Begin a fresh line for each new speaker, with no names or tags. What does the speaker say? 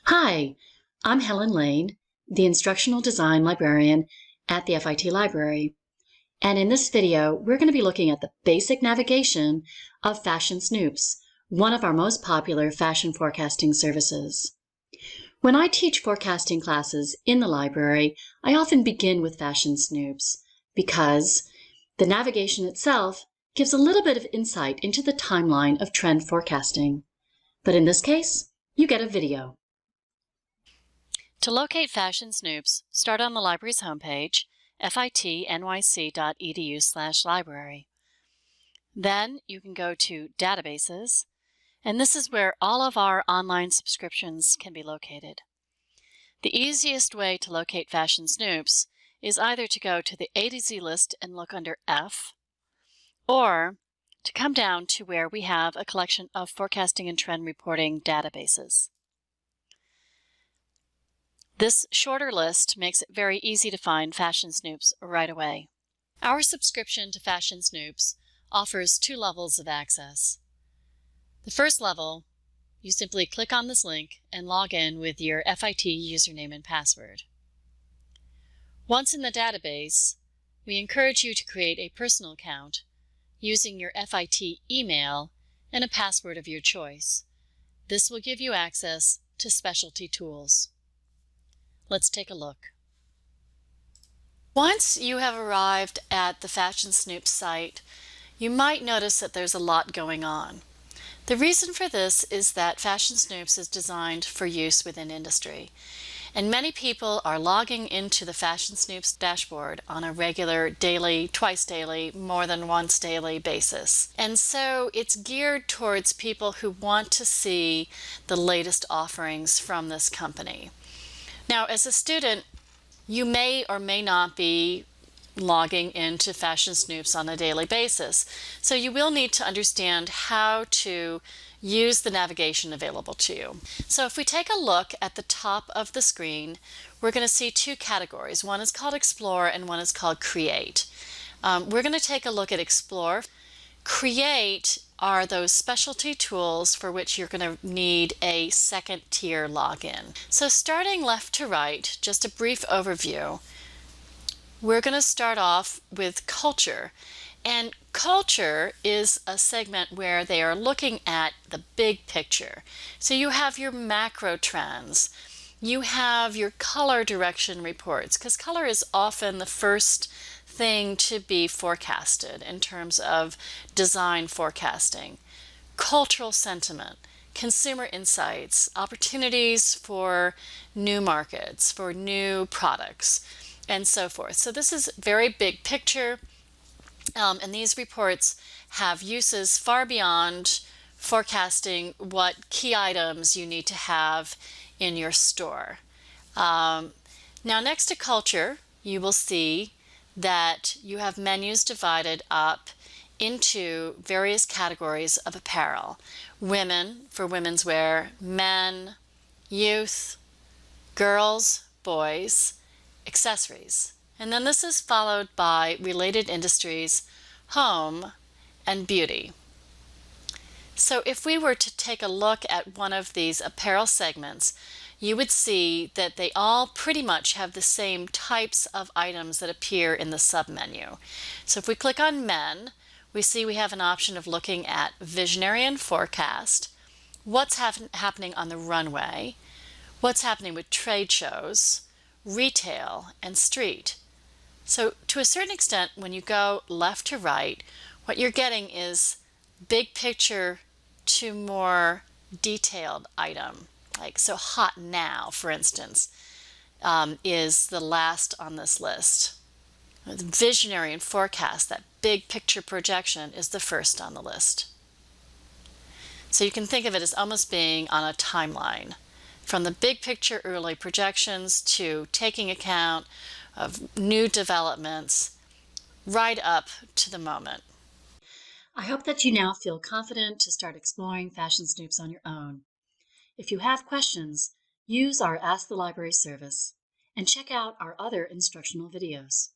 Hi, I'm Helen Lane, the Instructional Design Librarian at the FIT Library. And in this video, we're going to be looking at the basic navigation of Fashion Snoops, one of our most popular fashion forecasting services. When I teach forecasting classes in the library, I often begin with Fashion Snoops because the navigation itself gives a little bit of insight into the timeline of trend forecasting. But in this case, you get a video.
To locate Fashion Snoops, start on the library's homepage, fitnyc.edu/library. Then you can go to Databases, and this is where all of our online subscriptions can be located. The easiest way to locate Fashion Snoops is either to go to the A to Z list and look under F, or to come down to where we have a collection of forecasting and trend reporting databases. This shorter list makes it very easy to find Fashion Snoops right away. Our subscription to Fashion Snoops offers two levels of access. The first level, you simply click on this link and log in with your FIT username and password. Once in the database, we encourage you to create a personal account using your FIT email and a password of your choice. This will give you access to specialty tools. Let's take a look. Once you have arrived at the Fashion Snoops site, you might notice that there's a lot going on. The reason for this is that Fashion Snoops is designed for use within industry, and many people are logging into the Fashion Snoops dashboard on a regular, daily, twice daily, more than once daily basis. And so it's geared towards people who want to see the latest offerings from this company. Now, as a student, you may or may not be logging into Fashion Snoops on a daily basis, so you will need to understand how to use the navigation available to you. So if we take a look at the top of the screen, we're going to see two categories. One is called Explore and one is called Create. We're going to take a look at Explore. Create are those specialty tools for which you're going to need a second tier login. So starting left to right, just a brief overview, we're going to start off with Culture. And Culture is a segment where they are looking at the big picture. So you have your macro trends, you have your color direction reports, because color is often the first thing to be forecasted in terms of design forecasting. Cultural sentiment, consumer insights, opportunities for new markets, for new products, and so forth. So this is very big picture, and these reports have uses far beyond forecasting what key items you need to have in your store. Now next to Culture, you will see that you have menus divided up into various categories of apparel. Women for women's wear, men, youth, girls, boys, accessories. And then this is followed by related industries, home, and beauty. So if we were to take a look at one of these apparel segments, you would see that they all pretty much have the same types of items that appear in the submenu. So if we click on men, we see we have an option of looking at visionary and forecast, what's happening on the runway, what's happening with trade shows, retail, and street. So to a certain extent, when you go left to right, what you're getting is big picture to more detailed item. Like, so hot now, for instance, is the last on this list. Visionary and forecast, that big picture projection, is the first on the list. So you can think of it as almost being on a timeline, from the big picture early projections to taking account of new developments right up to the moment.
I hope that you now feel confident to start exploring Fashion Snoops on your own. If you have questions, use our Ask the Library service and check out our other instructional videos.